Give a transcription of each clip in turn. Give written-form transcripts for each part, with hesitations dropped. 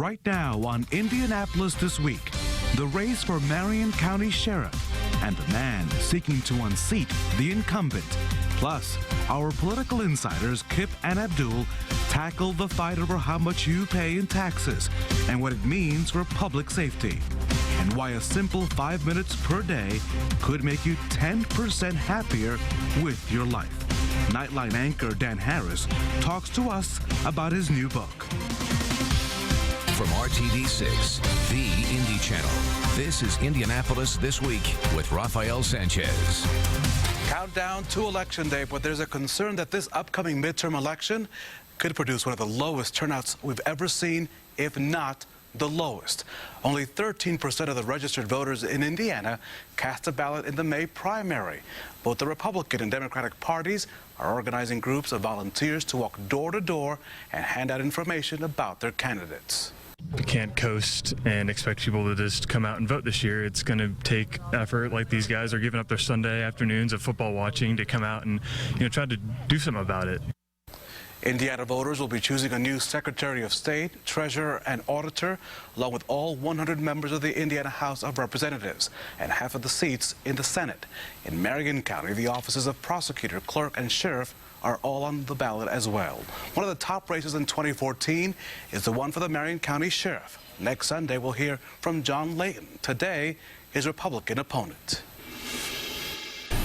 Right now on Indianapolis This Week, the race for Marion County Sheriff and the man seeking to unseat the incumbent. Plus, our political insiders Kip and Abdul tackle the fight over how much you pay in taxes and what it means for public safety, and why a simple 5 minutes per day could make you 10% happier with your life. Nightline anchor Dan Harris talks to us about his new book. From RTD6, the Indy Channel, this is Indianapolis This Week with Rafael Sanchez. Countdown to Election Day, but there's a concern that this upcoming midterm election could produce one of the lowest turnouts we've ever seen, if not the lowest. Only 13% of the registered voters in Indiana cast a ballot in the May primary. Both the Republican and Democratic parties are organizing groups of volunteers to walk door to door and hand out information about their candidates. We can't coast and expect people to just come out and vote this year. It's going to take effort. Like, these guys are giving up their Sunday afternoons of football watching to come out and, try to do something about it. Indiana voters will be choosing a new Secretary of State, Treasurer, and Auditor, along with all 100 members of the Indiana House of Representatives and half of the seats in the Senate. In Marion County, the offices of Prosecutor, Clerk, and Sheriff are all on the ballot as well. One of the top races in 2014 is the one for the Marion County Sheriff. Next Sunday, we'll hear from John Layton. Today, his Republican opponent.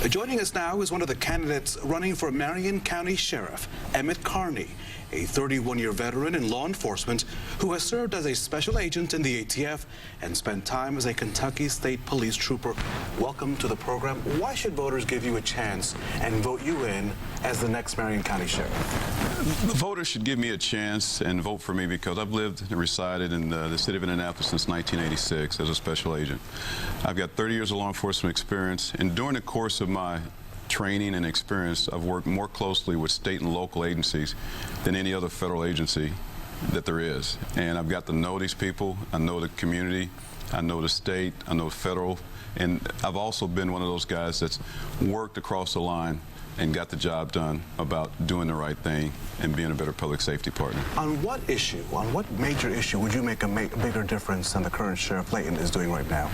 Joining us now is one of the candidates running for Marion County Sheriff, Emmett Carney, a 31-year veteran in law enforcement who has served as a special agent in the ATF and spent time as a Kentucky State Police trooper. Welcome to the program. Why should voters give you a chance and vote you in as the next Marion County Sheriff? The voters should give me a chance and vote for me because I've lived and resided in the city of Indianapolis since 1986 as a special agent. I've got 30 years of law enforcement experience, and during the course of my training and experience, I've worked more closely with state and local agencies than any other federal agency that there is. And I've got to know these people. I know the community. I know the state. I know federal. And I've also been one of those guys that's worked across the line and got the job done about doing the right thing and being a better public safety partner. On what issue, on what major issue would you make a bigger difference than the current Sheriff Layton is doing right now?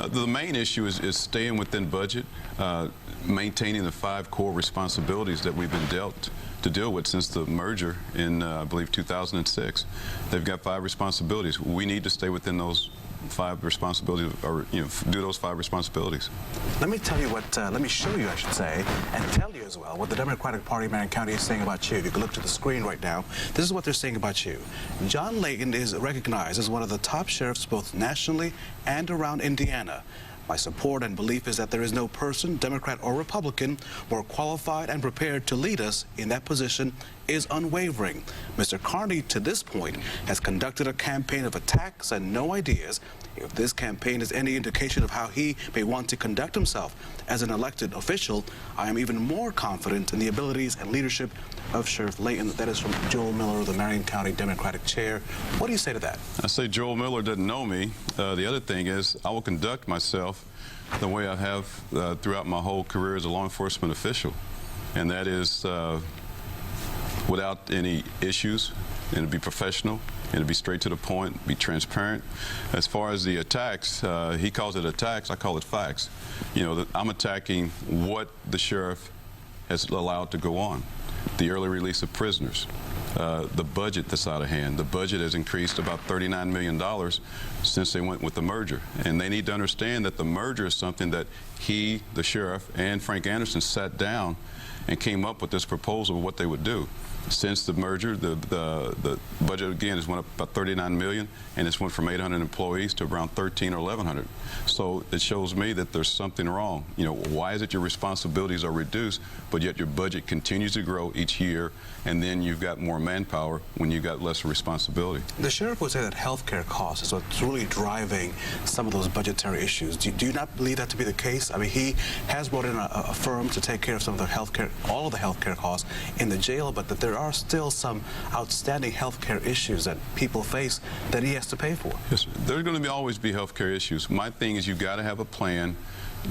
The main issue is staying within budget, maintaining the 5 core responsibilities that we've been dealt to deal with since the merger in, I believe, 2006. They've got 5 responsibilities. We need to stay within those 5 responsibilities, or do those 5 responsibilities. Let me tell you what, let me show you, I should say, and tell you as well what the Democratic Party of Marion County is saying about you. If you can look to the screen right now, this is what they're saying about you. John Layton is recognized as one of the top sheriffs both nationally and around Indiana. My support and belief is that there is no person, Democrat or Republican, more qualified and prepared to lead us in that position is unwavering. Mr. Carney, to this point, has conducted a campaign of attacks and no ideas. If this campaign is any indication of how he may want to conduct himself as an elected official, I am even more confident in the abilities and leadership of Sheriff Layton. That is from Joel Miller, the Marion County Democratic Chair. What do you say to that? I say Joel Miller doesn't know me. The other thing is I will conduct myself the way I have throughout my whole career as a law enforcement official, and that is without any issues, and to be professional, and to be straight to the point, be transparent. As far as the attacks, he calls it attacks, I call it facts. I'm attacking what the sheriff has allowed to go on. The early release of prisoners, the budget that's out of hand. The budget has increased about $39 million since they went with the merger. And they need to understand that the merger is something that he, the sheriff, and Frank Anderson sat down and came up with this proposal of what they would do. Since the merger, the budget again has went up about $39 million, and it's went from 800 employees to around 1,300 or 1,100. So it shows me that there's something wrong. Why is it your responsibilities are reduced, but yet your budget continues to grow each year, and then you've got more manpower when you've got less responsibility? The sheriff would say that health care costs is what's really driving some of those budgetary issues. Do you not believe that to be the case? I mean, he has brought in a firm to take care of some of the health care, all of the health care costs in the jail, but that there are still some outstanding health care issues that people face that he has to pay for. Yes, there's going to always be health care issues. My thing is you've got to have a plan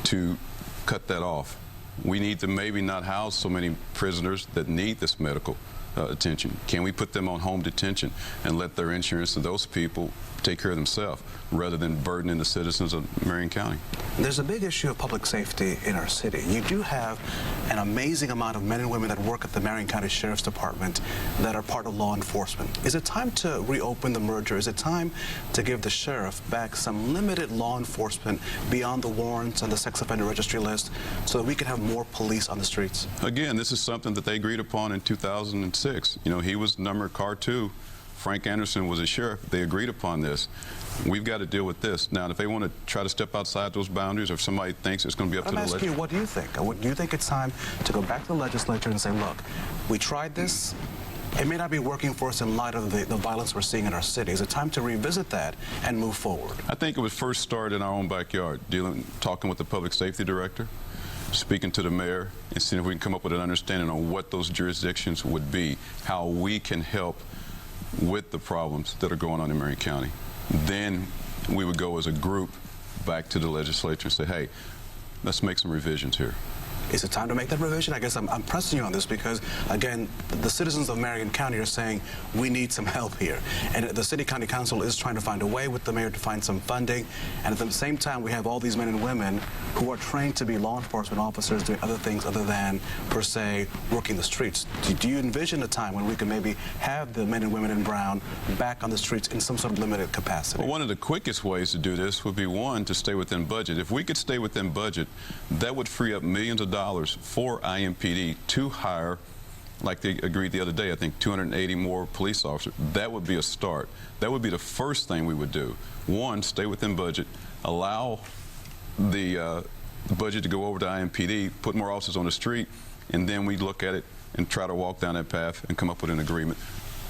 to cut that off. We need to maybe not house so many prisoners that need this medical, attention? Can we put them on home detention and let their insurance and those people take care of themselves rather than burdening the citizens of Marion County? There's a big issue of public safety in our city. You do have an amazing amount of men and women that work at the Marion County Sheriff's Department that are part of law enforcement. Is it time to reopen the merger? Is it time to give the sheriff back some limited law enforcement beyond the warrants and the sex offender registry list so that we can have more police on the streets? Again, this is something that they agreed upon in 2006. You know, he was number car 2. Frank Anderson was a sheriff. They agreed upon this. We've got to deal with this. Now, if they want to try to step outside those boundaries, or if somebody thinks it's going to be up to the legislature. I'm asking you, what do you think? Do you think it's time to go back to the legislature and say, look, we tried this. It may not be working for us in light of the violence we're seeing in our city. Is it time to revisit that and move forward? I think it would first start in our own backyard, talking with the public safety director, speaking to the mayor, and seeing if we can come up with an understanding on what those jurisdictions would be, how we can help with the problems that are going on in Marion County. Then we would go as a group back to the legislature and say, hey, let's make some revisions here. Is it time to make that revision? I guess I'm pressing you on this because, again, the citizens of Marion County are saying we need some help here. And the City County Council is trying to find a way with the mayor to find some funding. And at the same time, we have all these men and women who are trained to be law enforcement officers doing other things other than, per se, working the streets. Do you envision a time when we can maybe have the men and women in brown back on the streets in some sort of limited capacity? Well, one of the quickest ways to do this would be, one, to stay within budget. If we could stay within budget, that would free up millions of dollars for IMPD to hire, like they agreed the other day, I think 280 more police officers. That would be a start. That would be the first thing we would do. One, stay within budget, allow the budget to go over to IMPD, put more officers on the street, and then we look at it and try to walk down that path and come up with an agreement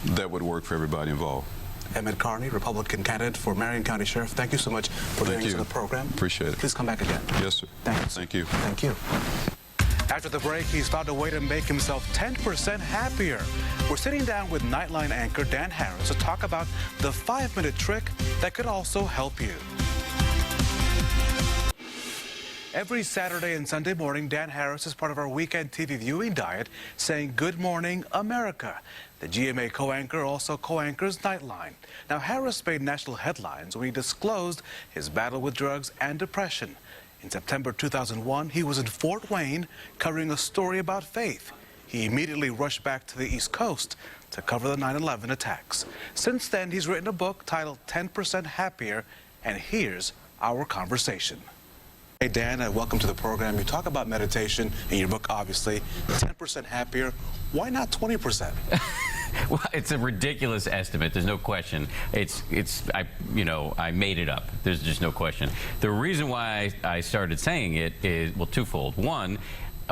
that would work for everybody involved. Emmett Carney, Republican candidate for Marion County Sheriff. Thank you so much for joining us on the program. Appreciate it. Please come back again. Yes, sir. Thank you. Thank Thank you. you. After the break, he's found a way to make himself 10% happier. We're sitting down with Nightline anchor Dan Harris to talk about the 5-minute trick that could also help you. Every Saturday and Sunday morning, Dan Harris is part of our weekend TV viewing diet, saying Good Morning America. The GMA co-anchor also co-anchors Nightline. Now, Harris made national headlines when he disclosed his battle with drugs and depression. In September 2001, he was in Fort Wayne covering a story about faith. He immediately rushed back to the East Coast to cover the 9/11 attacks. Since then, he's written a book titled 10% Happier, and here's our conversation. Hey, Dan, welcome to the program. You talk about meditation in your book, obviously. 10% happier. Why not 20%? Well, it's a ridiculous estimate. There's no question. I made it up. There's just no question. The reason why I started saying it is, well, twofold. One,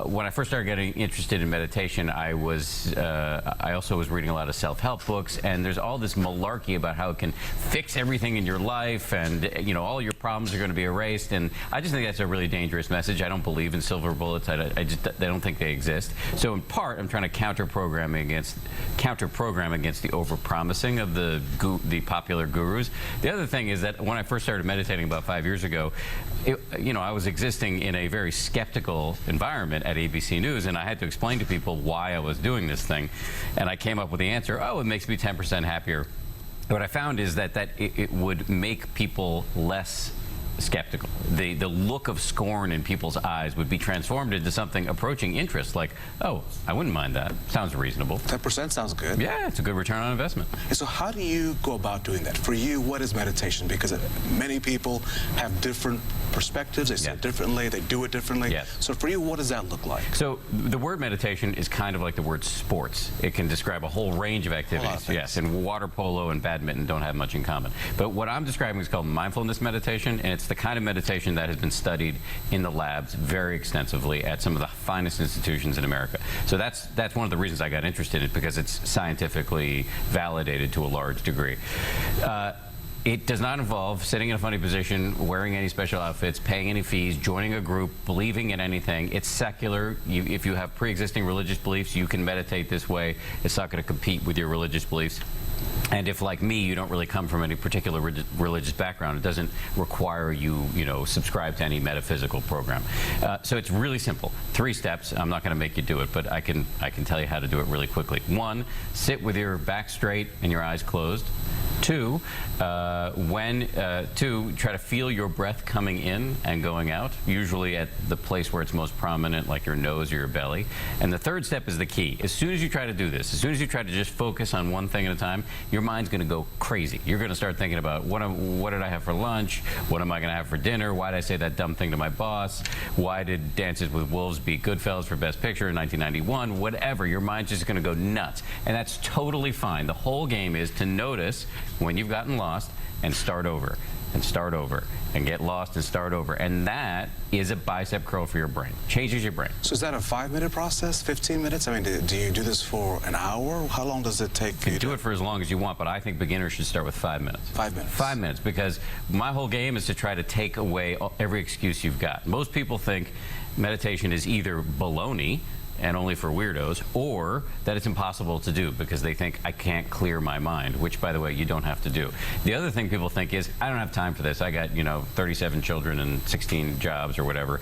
when I first started getting interested in meditation, I also was reading a lot of self-help books, and there's all this malarkey about how it can fix everything in your life, and all your problems are going to be erased. And I just think that's a really dangerous message. I don't believe in silver bullets. I don't think they exist. So in part, I'm trying to counter-program against the overpromising of the popular gurus. The other thing is that when I first started meditating about 5 years ago, I was existing in a very skeptical environment at ABC News, and I had to explain to people why I was doing this thing, and I came up with the answer, it makes me 10% happier. What I found is that it would make people less skeptical. The look of scorn in people's eyes would be transformed into something approaching interest, like, oh, I wouldn't mind that. Sounds reasonable. 10% sounds good. Yeah, it's a good return on investment. And so how do you go about doing that? For you, what is meditation? Because many people have different perspectives. They see it differently. They do it differently. Yes. So for you, what does that look like? So the word meditation is kind of like the word sports. It can describe a whole range of activities. Yes, and water polo and badminton don't have much in common. But what I'm describing is called mindfulness meditation, and it's the kind of meditation that has been studied in the labs very extensively at some of the finest institutions in America. So that's one of the reasons I got interested in it, because it's scientifically validated to a large degree. It does not involve sitting in a funny position, wearing any special outfits, paying any fees, joining a group, believing in anything. It's secular. If you have pre-existing religious beliefs, you can meditate this way. It's not going to compete with your religious beliefs. And if, like me, you don't really come from any particular religious background, it doesn't require you, subscribe to any metaphysical program. So it's really simple. 3 steps. I'm not going to make you do it, but I can tell you how to do it really quickly. 1, sit with your back straight and your eyes closed. 2, try to feel your breath coming in and going out, usually at the place where it's most prominent, like your nose or your belly. And the 3rd step is the key. As soon as you try to do this, as soon as you try to just focus on one thing at a time, your mind's going to go crazy. You're going to start thinking about what did I have for lunch? What am I going to have for dinner? Why did I say that dumb thing to my boss? Why did Dances with Wolves beat Goodfellas for Best Picture in 1991? Whatever. Your mind's just going to go nuts. And that's totally fine. The whole game is to notice when you've gotten lost and start over and start over and get lost and start over. And that is a bicep curl for your brain. Changes your brain. So is that a 5-minute process, 15 minutes? I mean, do you do this for an hour? How long does it take? You can do it for as long as you want, but I think beginners should start with 5 minutes. 5 minutes. 5 minutes, because my whole game is to try to take away every excuse you've got. Most people think meditation is either baloney and only for weirdos, or that it's impossible to do because they think I can't clear my mind, which, by the way, you don't have to do. The other thing people think is, I don't have time for this. I got, 37 children and 16 jobs or whatever.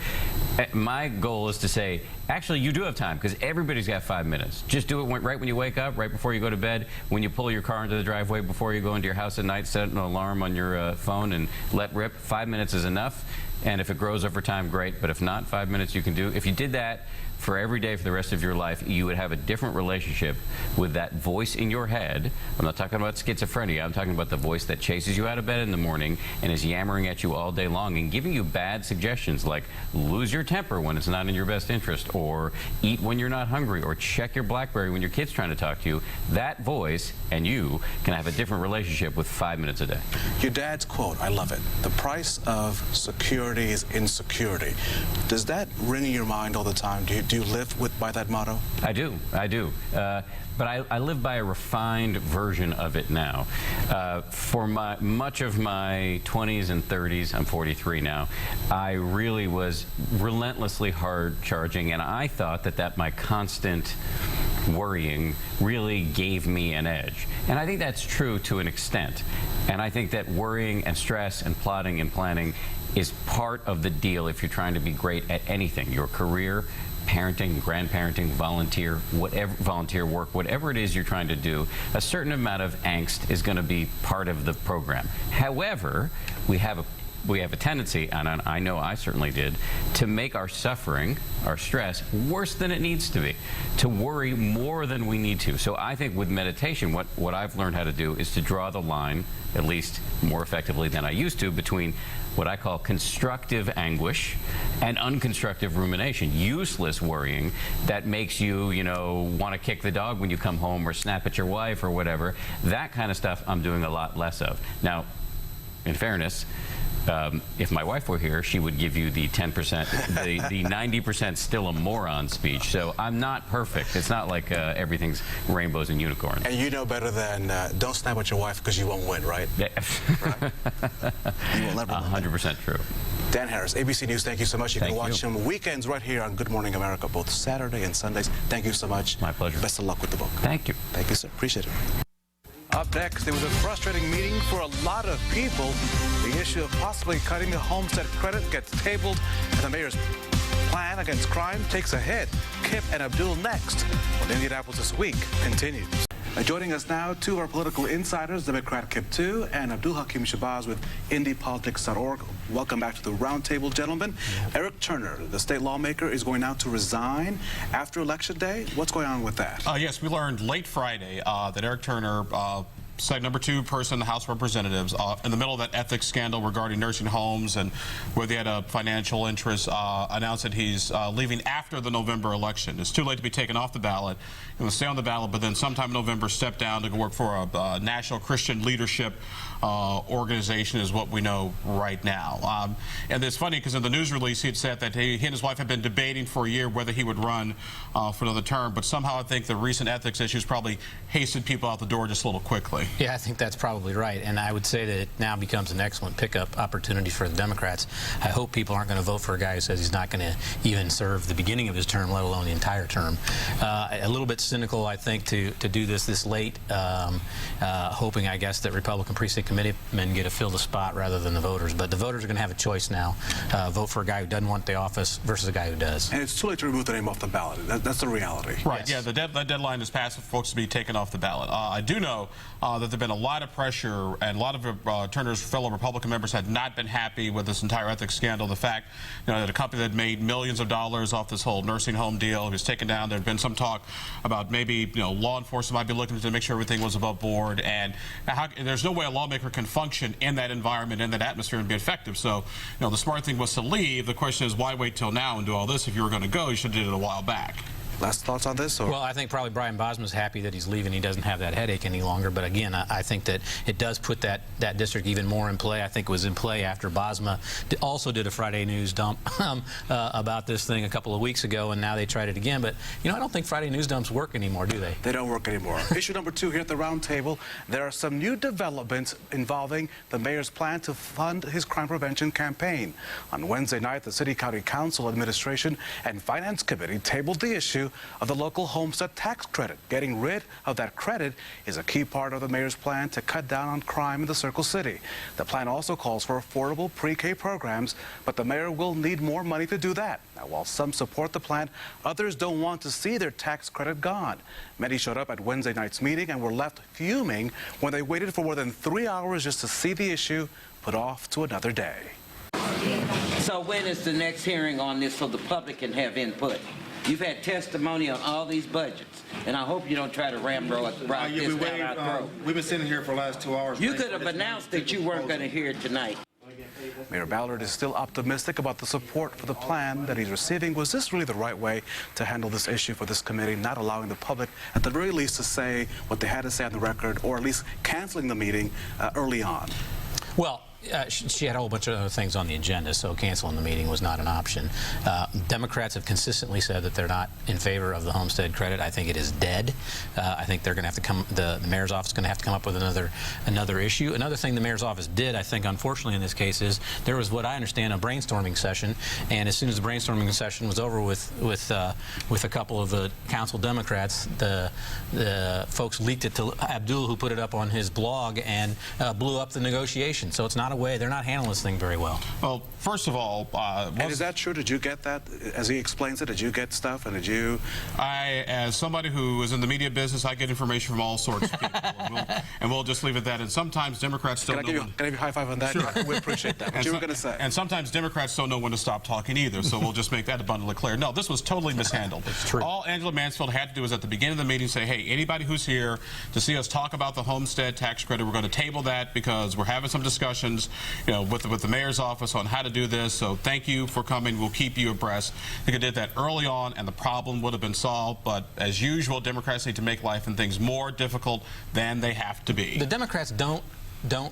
My goal is to say, actually, you do have time, because everybody's got 5 minutes. Just do it right when you wake up, right before you go to bed, when you pull your car into the driveway, before you go into your house at night, set an alarm on your phone and let rip. 5 minutes is enough. And if it grows over time, great. But if not, 5 minutes you can do. If you did that for every day for the rest of your life, you would have a different relationship with that voice in your head. I'm not talking about schizophrenia. I'm talking about the voice that chases you out of bed in the morning and is yammering at you all day long and giving you bad suggestions like lose your temper when it's not in your best interest, or eat when you're not hungry, or check your BlackBerry when your kid's trying to talk to you. That voice and you can have a different relationship with 5 minutes a day. Your dad's quote, I love it. The price of security is insecurity. Does that ring in your mind all the time? Do you live by that motto? I do. But I live by a refined version of it now. For much of my 20s and 30s, I'm 43 now, I really was relentlessly hard charging, and I thought that my constant worrying really gave me an edge. And I think that's true to an extent. And I think that worrying and stress and plotting and planning is part of the deal if you're trying to be great at anything, your career, parenting, grandparenting, volunteer work, whatever it is you're trying to do. A certain amount of angst is going to be part of the program. However, we have a tendency, and I know I certainly did, to make our suffering, our stress, worse than it needs to be, to worry more than we need to. So I think with meditation, what I've learned how to do is to draw the line, at least more effectively than I used to, between what I call constructive anguish and unconstructive rumination, useless worrying that makes you, want to kick the dog when you come home or snap at your wife or whatever. That kind of stuff I'm doing a lot less of. Now, in fairness, if my wife were here, she would give you the 10%, the 90% still a moron speech. So I'm not perfect. It's not like everything's rainbows and unicorns. And you know better than don't snap at your wife because you won't win, right? Yeah. Right? You will never win. 100% true. Dan Harris, ABC News, thank you so much. You can watch him weekends right here on Good Morning America, both Saturday and Sundays. Thank you so much. My pleasure. Best of luck with the book. Thank you. Thank you, sir. Appreciate it. Up next, it was a frustrating meeting for a lot of people. The issue of possibly cutting the homestead credit gets tabled, and the mayor's plan against crime takes a hit. Kip and Abdul next on Indianapolis This Week continues. Joining us now, 2 of our political insiders, Democrat Kip 2 and Abdul Hakim Shabazz with IndyPolitics.org. Welcome back to the roundtable, gentlemen. Eric Turner, the state lawmaker, is going now to resign after Election Day. What's going on with that? Yes, we learned late Friday that Eric Turner, site number 2 person in the House of Representatives, in the middle of that ethics scandal regarding nursing homes and where they had a financial interest, announced that he's leaving after the November election. It's too late to be taken off the ballot. He will stay on the ballot, but then sometime in November step down to go work for a national Christian leadership organization is what we know right now. And it's funny because in the news release he had said that he and his wife had been debating for a year whether he would run for another term, but somehow I think the recent ethics issues probably hastened people out the door just a little quickly. Yeah, I think that's probably right, and I would say that it now becomes an excellent pickup opportunity for the Democrats. I hope people aren't going to vote for a guy who says he's not going to even serve the beginning of his term, let alone the entire term. A little bit cynical, I think, to do this late, hoping, I guess, that Republican precinct committeemen get to fill the spot rather than the voters. But the voters are going to have a choice now. Vote for a guy who doesn't want the office versus a guy who does. And it's too late to remove the name off the ballot. That's the reality. Right, Yes. yeah, the deadline is passed for folks to be taken off the ballot. I do know that there have been a lot of pressure, and a lot of Turner's fellow Republican members had not been happy with this entire ethics scandal. The fact that a company that made millions of dollars off this whole nursing home deal was taken down. There had been some talk about maybe law enforcement might be looking to make sure everything was above board, and there's no way a lawmaker can function in that environment, in that atmosphere, and be effective. So, the smart thing was to leave. The question is, why wait till now and do all this? If you were going to go, you should have did it a while back. Last thoughts on this? Or? Well, I think probably Brian Bosma's happy that he's leaving. He doesn't have that headache any longer. But again, I think that it does put that district even more in play. I think it was in play after Bosma also did a Friday News dump about this thing a couple of weeks ago, and now they tried it again. But, I don't think Friday News dumps work anymore, do they? They don't work anymore. Issue number 2 here at the round table. There are some new developments involving the mayor's plan to fund his crime prevention campaign. On Wednesday night, the City County Council Administration and Finance Committee tabled the issue of the local homestead tax credit. Getting rid of that credit is a key part of the mayor's plan to cut down on crime in the Circle City. The plan also calls for affordable pre-K programs, but the mayor will need more money to do that. Now, while some support the plan, others don't want to see their tax credit gone. Many showed up at Wednesday night's meeting and were left fuming when they waited for more than 3 hours just to see the issue put off to another day. So when is the next hearing on this so the public can have input? You've had testimony on all these budgets, and I hope you don't try to ramrod this down our throat. We've been sitting here for the last 2 hours. You could have announced that you weren't going to hear it tonight. Mayor Ballard is still optimistic about the support for the plan that he's receiving. Was this really the right way to handle this issue for this committee, not allowing the public, at the very least, to say what they had to say on the record, or at least canceling the meeting early on? Well, she had a whole bunch of other things on the agenda, so canceling the meeting was not an option. Democrats have consistently said that they're not in favor of the homestead credit. I think it is dead. I think they're going to have to come. The mayor's office is going to have to come up with another issue. Another thing the mayor's office did, I think, unfortunately in this case, is there was what I understand a brainstorming session, and as soon as the brainstorming session was over with a couple of the council Democrats, the folks leaked it to Abdul, who put it up on his blog, and blew up the negotiation. So it's not a way. They're not handling this thing very well. Well, first of all, and is that true? Did you get that as he explains it? Did you get stuff? And did you? As somebody who is in the media business, I get information from all sorts of people, and we'll just leave it at that. And sometimes Democrats don't know. Can I give you a high five on that? Sure. We appreciate that. What you were going to say? And sometimes Democrats don't know when to stop talking either. So we'll just make that abundantly clear. No, this was totally mishandled. It's true. All Angela Mansfield had to do was at the beginning of the meeting say, "Hey, anybody who's here to see us talk about the homestead tax credit, we're going to table that because we're having some discussions." With the mayor's office on how to do this. So thank you for coming. We'll keep you abreast. I think I did that early on, and the problem would have been solved. But as usual, Democrats need to make life and things more difficult than they have to be. The Democrats don't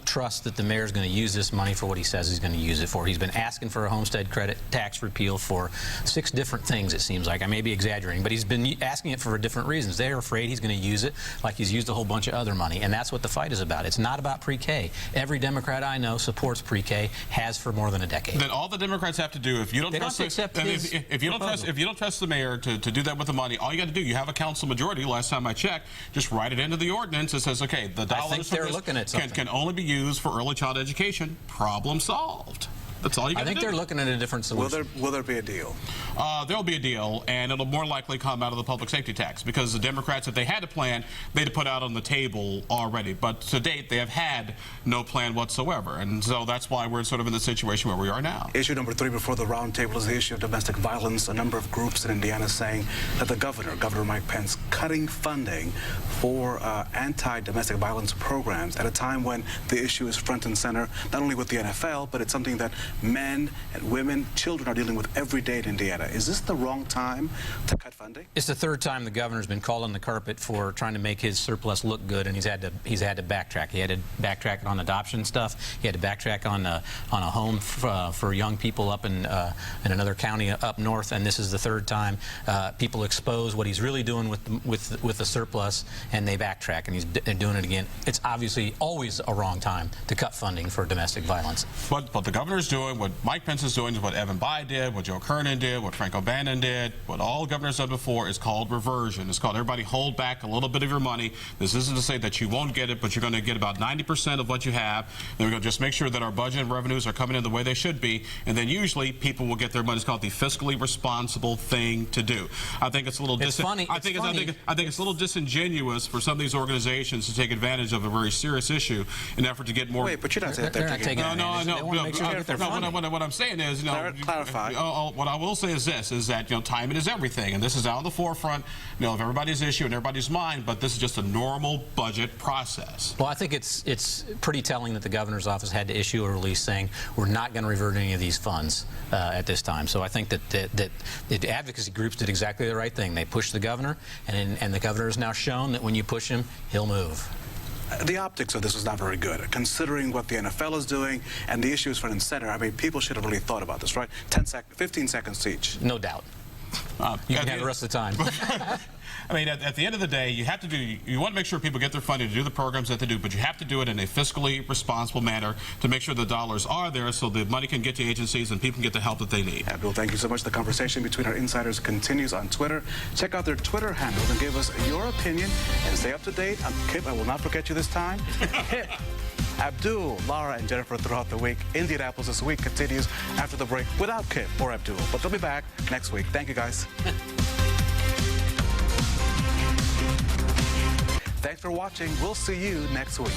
trust that the mayor's going to use this money for what he says he's going to use it for. He's been asking for a homestead credit tax repeal for 6 different things, it seems like. I may be exaggerating, but he's been asking it for different reasons. They're afraid he's going to use it like he's used a whole bunch of other money, and that's what the fight is about. It's not about pre-K. Every Democrat I know supports pre-K, has for more than a decade. Then all the Democrats have to do, if you don't trust if you don't trust the mayor to do that with the money, all you got to do, you have a council majority. Last time I checked, just write it into the ordinance. It says, okay, the dollars I think they're looking at something. Can only be used for early child education. Problem solved. That's all you got to do. I think they're looking at a different solution. Will there be a deal? There'll be a deal, and it'll more likely come out of the public safety tax, because the Democrats, if they had a plan, they'd put out on the table already. But to date, they have had no plan whatsoever, and so that's why we're sort of in the situation where we are now. Issue number 3 before the roundtable is the issue of domestic violence. A number of groups in Indiana saying that the Governor Mike Pence, cutting funding for anti-domestic violence programs at a time when the issue is front and center, not only with the NFL, but it's something that men and women, children are dealing with every day in Indiana. Is this the wrong time to cut funding? It's the 3rd time the governor's been called on the carpet for trying to make his surplus look good, and he's had to backtrack. He had to backtrack on adoption stuff. He had to backtrack on a home for young people up in another county up north, and this is the 3rd time. People expose what he's really doing with with the surplus, and they backtrack, and they're doing it again. It's obviously always a wrong time to cut funding for domestic violence. But the governor's doing, what Mike Pence is doing, is what Evan Bayh did, what Joe Kernan did, what Frank O'Bannon did, what all governors done before is called reversion. It's called everybody hold back a little bit of your money. This isn't to say that you won't get it, but you're going to get about 90% of what you have. Then we're going to just make sure that our budget and revenues are coming in the way they should be, and then usually people will get their money. It's called the fiscally responsible thing to do. I think it's a little funny. I think it's a little disingenuous for some of these organizations to take advantage of a very serious issue in an effort to get more. Wait, but you're not saying they're not taking advantage. They want to make sure they get their funding. What I'm saying is, clarify. What I will say is this: is that timing is everything, and this is out on the forefront, of everybody's issue and everybody's mind. But this is just a normal budget process. Well, I think it's pretty telling that the governor's office had to issue a release saying we're not going to revert any of these funds at this time. So I think that the advocacy groups did exactly the right thing. They pushed the governor, and the governor has now shown that when you push him, he'll move. The optics of this was not very good, considering what the NFL is doing and the issues front and center. I mean, people should have really thought about this, right? 15 seconds each. No doubt. You can have the rest of the time. I mean, at the end of the day, you have to you want to make sure people get their funding to do the programs that they do, but you have to do it in a fiscally responsible manner to make sure the dollars are there so the money can get to agencies and people can get the help that they need. Abdul, thank you so much. The conversation between our insiders continues on Twitter. Check out their Twitter handles and give us your opinion and stay up to date. Kip, I will not forget you this time. Kip, Abdul, Laura, and Jennifer throughout the week. Indianapolis This Week continues after the break without Kip or Abdul, but they'll be back next week. Thank you, guys. Thanks for watching. We'll see you next week.